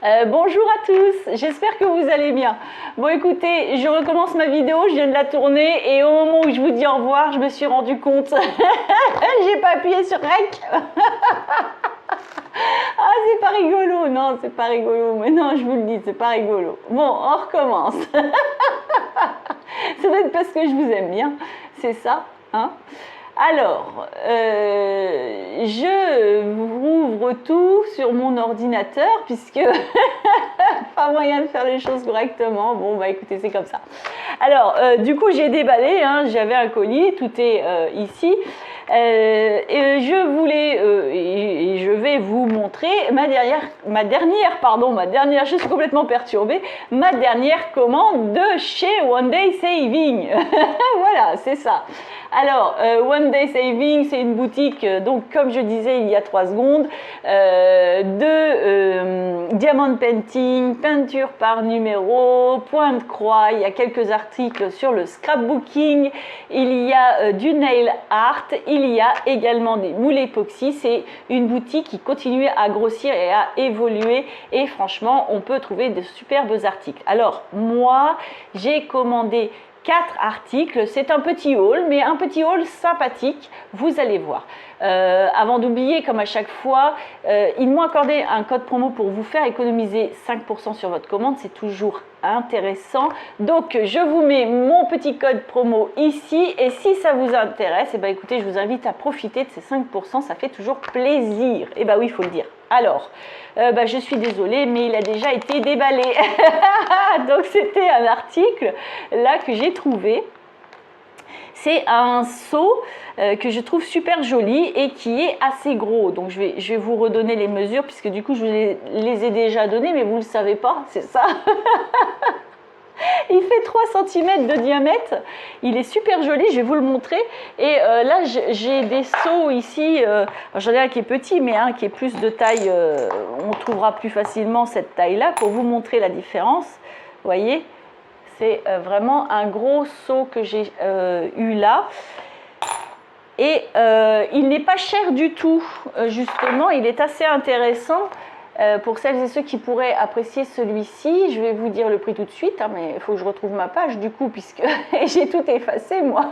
Bonjour à tous, j'espère que vous allez bien. Bon écoutez, je recommence ma vidéo, je viens de la tourner et au moment où je vous dis au revoir, je me suis rendu compte, j'ai pas appuyé sur REC. Ah c'est pas rigolo, non c'est pas rigolo, mais non je vous le dis, c'est pas rigolo. Bon, on recommence. C'est peut-être parce que je vous aime bien, c'est ça, hein. Alors, je rouvre tout sur mon ordinateur puisque pas moyen de faire les choses correctement. Bon, bah écoutez, c'est comme ça. Alors, du coup, j'ai déballé, hein, j'avais un colis, tout est ici. Et je vais vous montrer ma dernière, je suis complètement perturbée, ma dernière commande de chez One Day Saving. Voilà, c'est ça. Alors, One Day Saving, c'est une boutique, donc comme je disais il y a 3 secondes, de diamond painting, peinture par numéro, point de croix, il y a quelques articles sur le scrapbooking, il y a du nail art, il y a également des moules époxy. C'est une boutique qui continue à grossir et à évoluer et franchement, on peut trouver de superbes articles. Alors, moi, j'ai commandé 4 articles, c'est un petit haul, mais un petit haul sympathique, vous allez voir. Avant d'oublier, comme à chaque fois, ils m'ont accordé un code promo pour vous faire économiser 5% sur votre commande, c'est toujours intéressant. Donc, je vous mets mon petit code promo ici, et si ça vous intéresse, et ben, écoutez, je vous invite à profiter de ces 5%, ça fait toujours plaisir. Et bah oui, il faut le dire. Alors, je suis désolée, mais il a déjà été déballé. Donc, c'était un article là que j'ai trouvé. C'est un seau que je trouve super joli et qui est assez gros. Donc, je vais vous redonner les mesures puisque du coup, je vous les ai déjà données, mais vous ne le savez pas, c'est ça. Il fait 3 cm de diamètre, il est super joli, je vais vous le montrer. Et là, j'ai des seaux ici, j'en ai un qui est petit, mais un qui est plus de taille, on trouvera plus facilement cette taille-là pour vous montrer la différence. Vous voyez, c'est vraiment un gros seau que j'ai eu là. Et il n'est pas cher du tout, justement, il est assez intéressant. Pour celles et ceux qui pourraient apprécier celui-ci, je vais vous dire le prix tout de suite, hein, mais il faut que je retrouve ma page du coup, puisque j'ai tout effacé moi.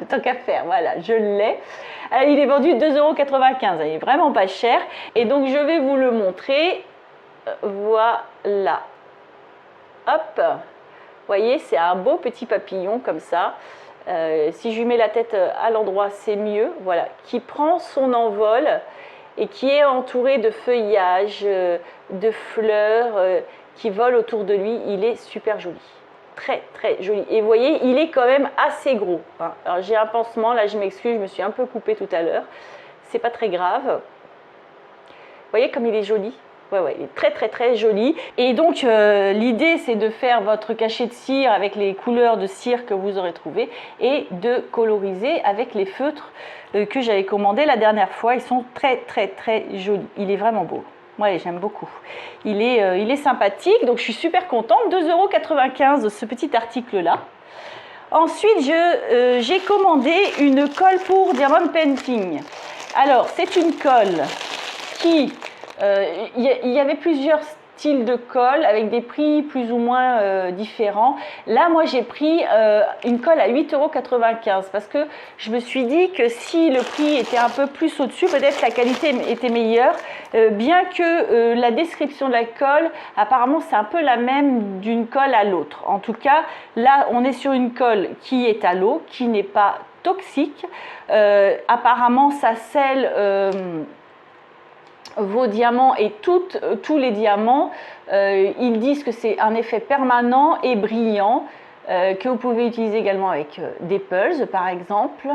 Tant qu'à faire, voilà, je l'ai. Il est vendu 2,95 €, il est vraiment pas cher. Et donc je vais vous le montrer. Voilà. Hop. Vous voyez, c'est un beau petit papillon comme ça. Si je lui mets la tête à l'endroit, c'est mieux. Voilà, qui prend son envol et qui est entouré de feuillages, de fleurs qui volent autour de lui. Il est super joli, très très joli. Et vous voyez, il est quand même assez gros, hein. Alors j'ai un pansement, là je m'excuse, je me suis un peu coupée tout à l'heure. C'est pas très grave. Vous voyez comme il est joli. Ouais, il est très très très joli. Et donc l'idée c'est de faire votre cachet de cire avec les couleurs de cire que vous aurez trouvées et de coloriser avec les feutres que j'avais commandé la dernière fois. Ils sont très très très jolis. Il est vraiment beau. Ouais, j'aime beaucoup. Il est sympathique, donc je suis super contente. 2,95 € ce petit article là. Ensuite, j'ai commandé une colle pour diamond painting. Alors, c'est une colle qui... il y avait plusieurs styles de colle avec des prix plus ou moins différents. Là, moi, j'ai pris une colle à 8,95 € parce que je me suis dit que si le prix était un peu plus au-dessus, peut-être la qualité était meilleure. Bien que la description de la colle, apparemment, c'est un peu la même d'une colle à l'autre. En tout cas, là, on est sur une colle qui est à l'eau, qui n'est pas toxique. Apparemment, ça scelle... vos diamants et tous les diamants, ils disent que c'est un effet permanent et brillant que vous pouvez utiliser également avec des pulses par exemple.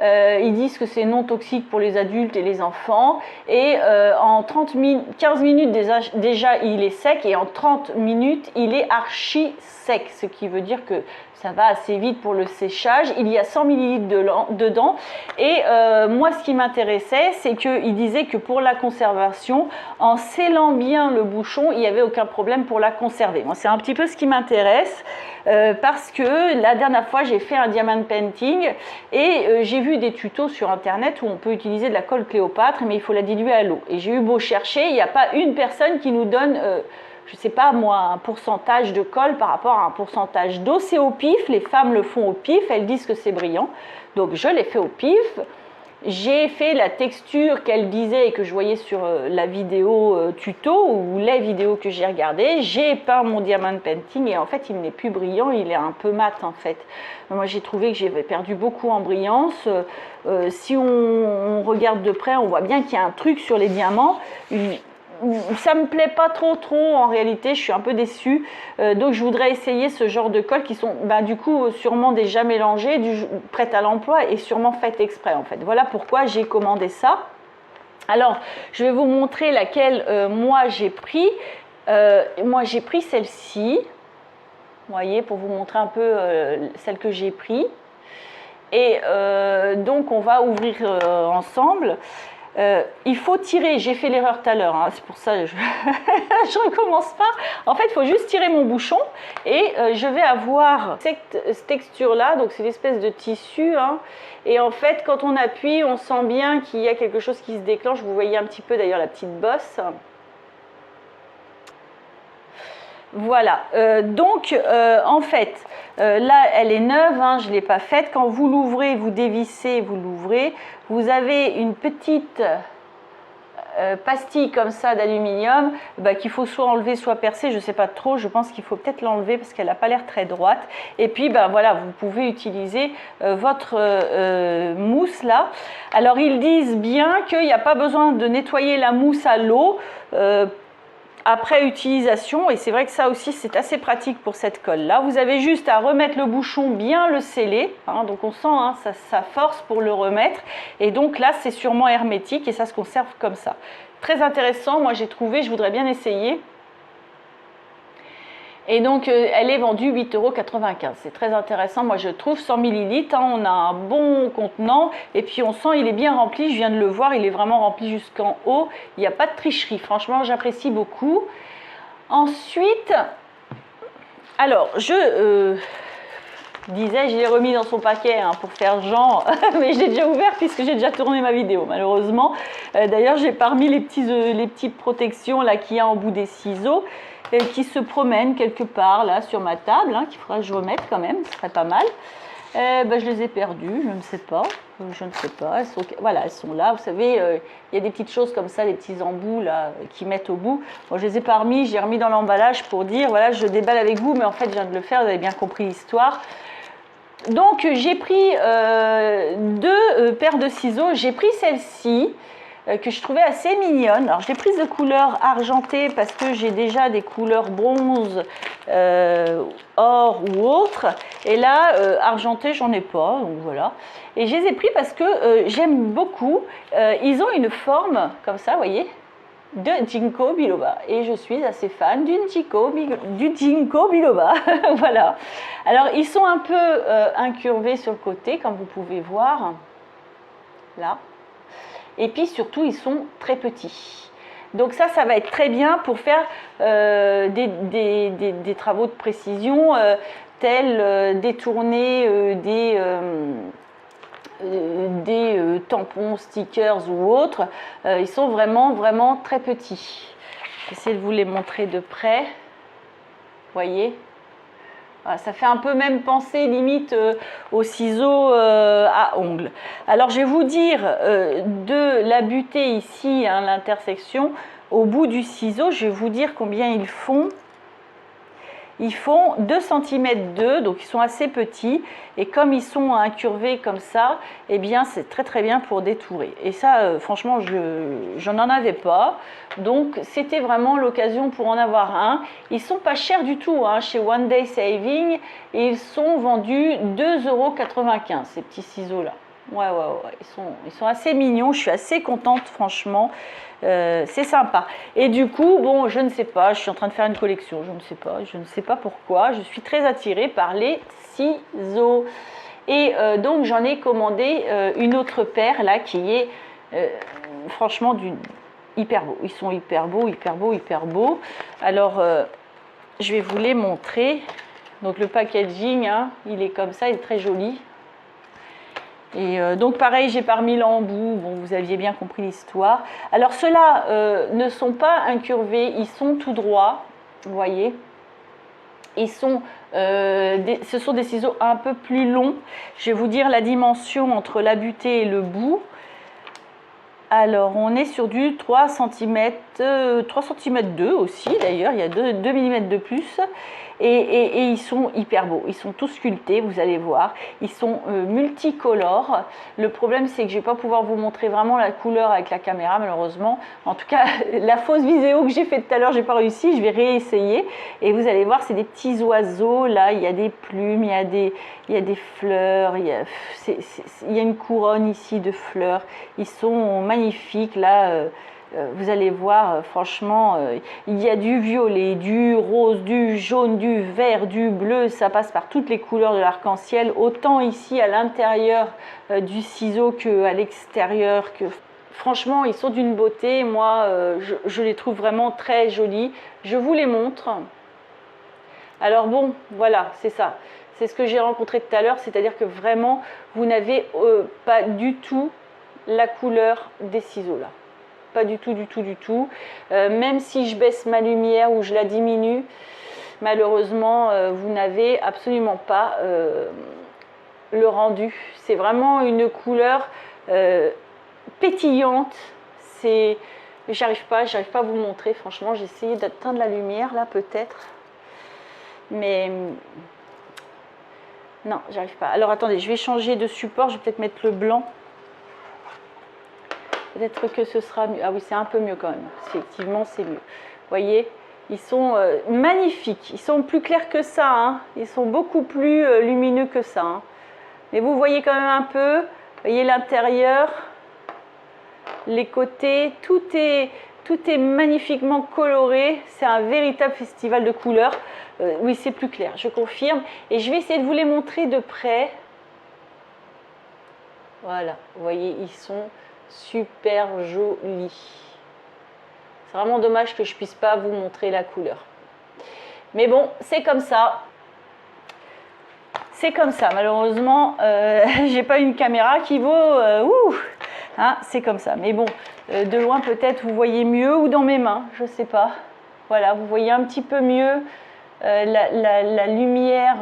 Ils disent que c'est non toxique pour les adultes et les enfants et en 15 minutes déjà il est sec et en 30 minutes il est archi sec, ce qui veut dire que ça va assez vite pour le séchage. Il y a 100 ml dedans et moi ce qui m'intéressait c'est qu'il disait que pour la conservation, en scellant bien le bouchon, il n'y avait aucun problème pour la conserver. Moi c'est un petit peu ce qui m'intéresse. parce que la dernière fois j'ai fait un diamond painting et j'ai vu des tutos sur internet où on peut utiliser de la colle Cléopâtre, mais il faut la diluer à l'eau. Et j'ai eu beau chercher, il n'y a pas une personne qui nous donne je ne sais pas moi, un pourcentage de colle par rapport à un pourcentage d'eau. C'est au pif, les femmes le font au pif, elles disent que c'est brillant. Donc je l'ai fait au pif. J'ai fait la texture qu'elle disait et que je voyais sur la vidéo tuto ou les vidéos que j'ai regardées. J'ai peint mon diamond painting et en fait il n'est plus brillant, il est un peu mat en fait. Moi j'ai trouvé que j'avais perdu beaucoup en brillance. Si on regarde de près, on voit bien qu'il y a un truc sur les diamants. Ça me plaît pas trop en réalité, je suis un peu déçue, donc je voudrais essayer ce genre de colle qui sont du coup sûrement déjà mélangées, prêtes à l'emploi et sûrement faites exprès en fait. Voilà pourquoi j'ai commandé ça. Alors je vais vous montrer laquelle moi j'ai pris. Moi j'ai pris celle-ci, vous voyez, pour vous montrer un peu celle que j'ai pris. Et donc on va ouvrir ensemble. Il faut tirer, j'ai fait l'erreur tout à l'heure, hein, c'est pour ça que je ne recommence pas. En fait, il faut juste tirer mon bouchon et je vais avoir cette texture-là, donc c'est l'espèce de tissu. Hein, et en fait, quand on appuie, on sent bien qu'il y a quelque chose qui se déclenche. Vous voyez un petit peu d'ailleurs la petite bosse. Voilà, en fait, là elle est neuve, hein, je ne l'ai pas faite. Quand vous l'ouvrez, vous dévissez, vous l'ouvrez, vous avez une petite pastille comme ça d'aluminium qu'il faut soit enlever soit percer, je ne sais pas trop, je pense qu'il faut peut-être l'enlever parce qu'elle n'a pas l'air très droite. Et puis voilà, vous pouvez utiliser votre mousse là. Alors ils disent bien qu'il n'y a pas besoin de nettoyer la mousse à l'eau après utilisation, et c'est vrai que ça aussi c'est assez pratique pour cette colle là. Vous avez juste à remettre le bouchon, bien le sceller, hein, donc on sent hein, ça force pour le remettre, et donc là c'est sûrement hermétique et ça se conserve comme ça. Très intéressant, moi j'ai trouvé, je voudrais bien essayer. Et donc elle est vendue 8,95 €. C'est très intéressant, moi je trouve, 100 ml, hein, on a un bon contenant et puis on sent il est bien rempli, je viens de le voir, il est vraiment rempli jusqu'en haut, il n'y a pas de tricherie, franchement j'apprécie beaucoup. Ensuite, alors je disais, je l'ai remis dans son paquet hein, pour faire genre, mais je l'ai déjà ouvert puisque j'ai déjà tourné ma vidéo malheureusement. D'ailleurs j'ai pas remis les petites protections là qu'il y a en bout des ciseaux. Qui se promènent quelque part là sur ma table, hein, qu'il faudra que je remette quand même, ce serait pas mal. Je les ai perdues, je ne sais pas, voilà, elles sont là, vous savez, il y a des petites choses comme ça, des petits embouts là, qui mettent au bout. Bon, je les ai pas remis, j'ai remis dans l'emballage pour dire, voilà, je déballe avec vous, mais en fait, je viens de le faire, vous avez bien compris l'histoire. Donc, j'ai pris deux paires de ciseaux, j'ai pris celle-ci, que je trouvais assez mignonne. Alors je l'ai prise de couleur argentée parce que j'ai déjà des couleurs bronze, or ou autre. Et là, argentée, j'en ai pas, donc voilà. Et je les ai pris parce que j'aime beaucoup. Ils ont une forme comme ça, vous voyez, de ginkgo biloba. Et je suis assez fan du ginkgo biloba. Voilà. Alors ils sont un peu incurvés sur le côté, comme vous pouvez voir. Là. Et puis surtout, ils sont très petits. Donc ça va être très bien pour faire des travaux de précision, tels détourner des tampons, stickers ou autres. Ils sont vraiment très petits. J'essaie de vous les montrer de près. Vous voyez ? Ça fait un peu même penser limite aux ciseaux à ongles. Alors je vais vous dire de la butée ici, hein, l'intersection, au bout du ciseau, je vais vous dire combien ils font. Ils font 2 cm 2, donc ils sont assez petits. Et comme ils sont incurvés comme ça, eh bien c'est très bien pour détourer. Et ça, franchement, je n'en avais pas. Donc c'était vraiment l'occasion pour en avoir un. Ils sont pas chers du tout hein, chez One Day Saving. Et ils sont vendus 2,95 € ces petits ciseaux-là. Ouais, ils sont assez mignons, je suis assez contente franchement, c'est sympa. Et du coup, bon, je ne sais pas, je suis en train de faire une collection, je ne sais pas pourquoi, je suis très attirée par les ciseaux. Et donc j'en ai commandé une autre paire là qui est franchement hyper beau. Ils sont hyper beaux. Alors je vais vous les montrer. Donc le packaging, hein, il est comme ça, il est très joli. Et donc pareil, j'ai pas remis l'embout, bon vous aviez bien compris l'histoire. Alors ceux-là ne sont pas incurvés, ils sont tout droits, vous voyez. Ce sont des ciseaux un peu plus longs. Je vais vous dire la dimension entre la butée et le bout. Alors on est sur du 3 cm, 3 cm 2 aussi d'ailleurs, il y a 2 mm de plus. Et ils sont hyper beaux, ils sont tous sculptés, vous allez voir, ils sont multicolores. Le problème c'est que je ne vais pas pouvoir vous montrer vraiment la couleur avec la caméra malheureusement. En tout cas, la fausse vidéo que j'ai faite tout à l'heure, j'ai pas réussi, je vais réessayer. Et vous allez voir, c'est des petits oiseaux, là il y a des plumes, il y a des fleurs, il y a une couronne ici de fleurs. Ils sont magnifiques là. Vous allez voir, franchement, il y a du violet, du rose, du jaune, du vert, du bleu, ça passe par toutes les couleurs de l'arc-en-ciel, autant ici à l'intérieur du ciseau qu'à l'extérieur. Franchement, ils sont d'une beauté, moi, je les trouve vraiment très jolis. Je vous les montre. Alors bon, voilà, c'est ça. C'est ce que j'ai rencontré tout à l'heure, c'est-à-dire que vraiment, vous n'avez pas du tout la couleur des ciseaux là. Pas du tout, du tout, du tout. Même si je baisse ma lumière ou je la diminue, malheureusement, vous n'avez absolument pas le rendu. C'est vraiment une couleur pétillante. J'arrive pas à vous montrer. Franchement, j'ai essayé d'atteindre la lumière là, peut-être. Mais non, j'arrive pas. Alors attendez, je vais changer de support. Je vais peut-être mettre le blanc. Peut-être que ce sera mieux. Ah oui, c'est un peu mieux quand même. Effectivement, c'est mieux. Vous voyez, ils sont magnifiques. Ils sont plus clairs que ça. Hein. Ils sont beaucoup plus lumineux que ça. Hein. Mais vous voyez quand même un peu. Vous voyez l'intérieur, les côtés. Tout est magnifiquement coloré. C'est un véritable festival de couleurs. Oui, c'est plus clair, je confirme. Et je vais essayer de vous les montrer de près. Voilà, vous voyez, ils sont super joli. C'est vraiment dommage que je puisse pas vous montrer la couleur. Mais bon, c'est comme ça. C'est comme ça. Malheureusement, j'ai pas une caméra qui vaut... hein, c'est comme ça. Mais bon, de loin peut-être vous voyez mieux ou dans mes mains, je sais pas. Voilà, vous voyez un petit peu mieux la lumière,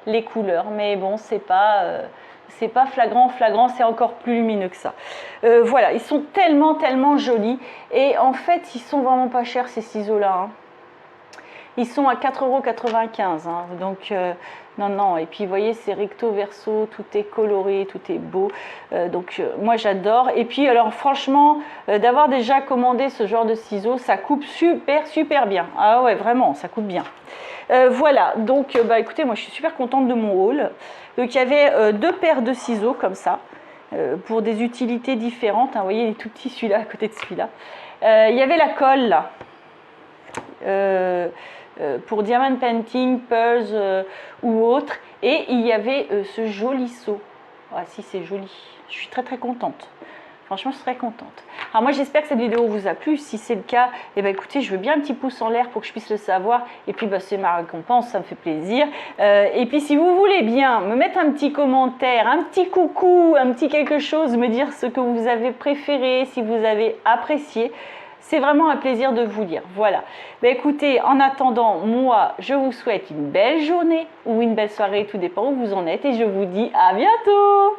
les couleurs. Mais bon, c'est pas flagrant, c'est encore plus lumineux que ça. Voilà, ils sont tellement jolis. Et en fait, ils sont vraiment pas chers ces ciseaux-là. Hein. Ils sont à 4,95 €. Hein. Donc, non. Et puis, vous voyez, c'est recto verso, tout est coloré, tout est beau. Moi, j'adore. Et puis, alors, franchement, d'avoir déjà commandé ce genre de ciseaux, ça coupe super bien. Ah ouais, vraiment, ça coupe bien. Voilà, donc, écoutez, moi, je suis super contente de mon haul. Donc, il y avait 2 paires de ciseaux comme ça, pour des utilités différentes. Hein. Vous voyez, il est tout petit celui-là à côté de celui-là. Il y avait la colle, là. Pour diamond painting, pearls ou autre. Et il y avait ce joli seau. Ah si, c'est joli. Je suis très contente. Franchement, je serais contente. Alors moi, j'espère que cette vidéo vous a plu. Si c'est le cas, eh ben, écoutez, je veux bien un petit pouce en l'air pour que je puisse le savoir. Et puis, c'est ma récompense, ça me fait plaisir. Et puis, si vous voulez bien me mettre un petit commentaire, un petit coucou, un petit quelque chose, me dire ce que vous avez préféré, si vous avez apprécié. C'est vraiment un plaisir de vous lire. Voilà. Écoutez, en attendant, moi, je vous souhaite une belle journée ou une belle soirée, tout dépend où vous en êtes. Et je vous dis à bientôt!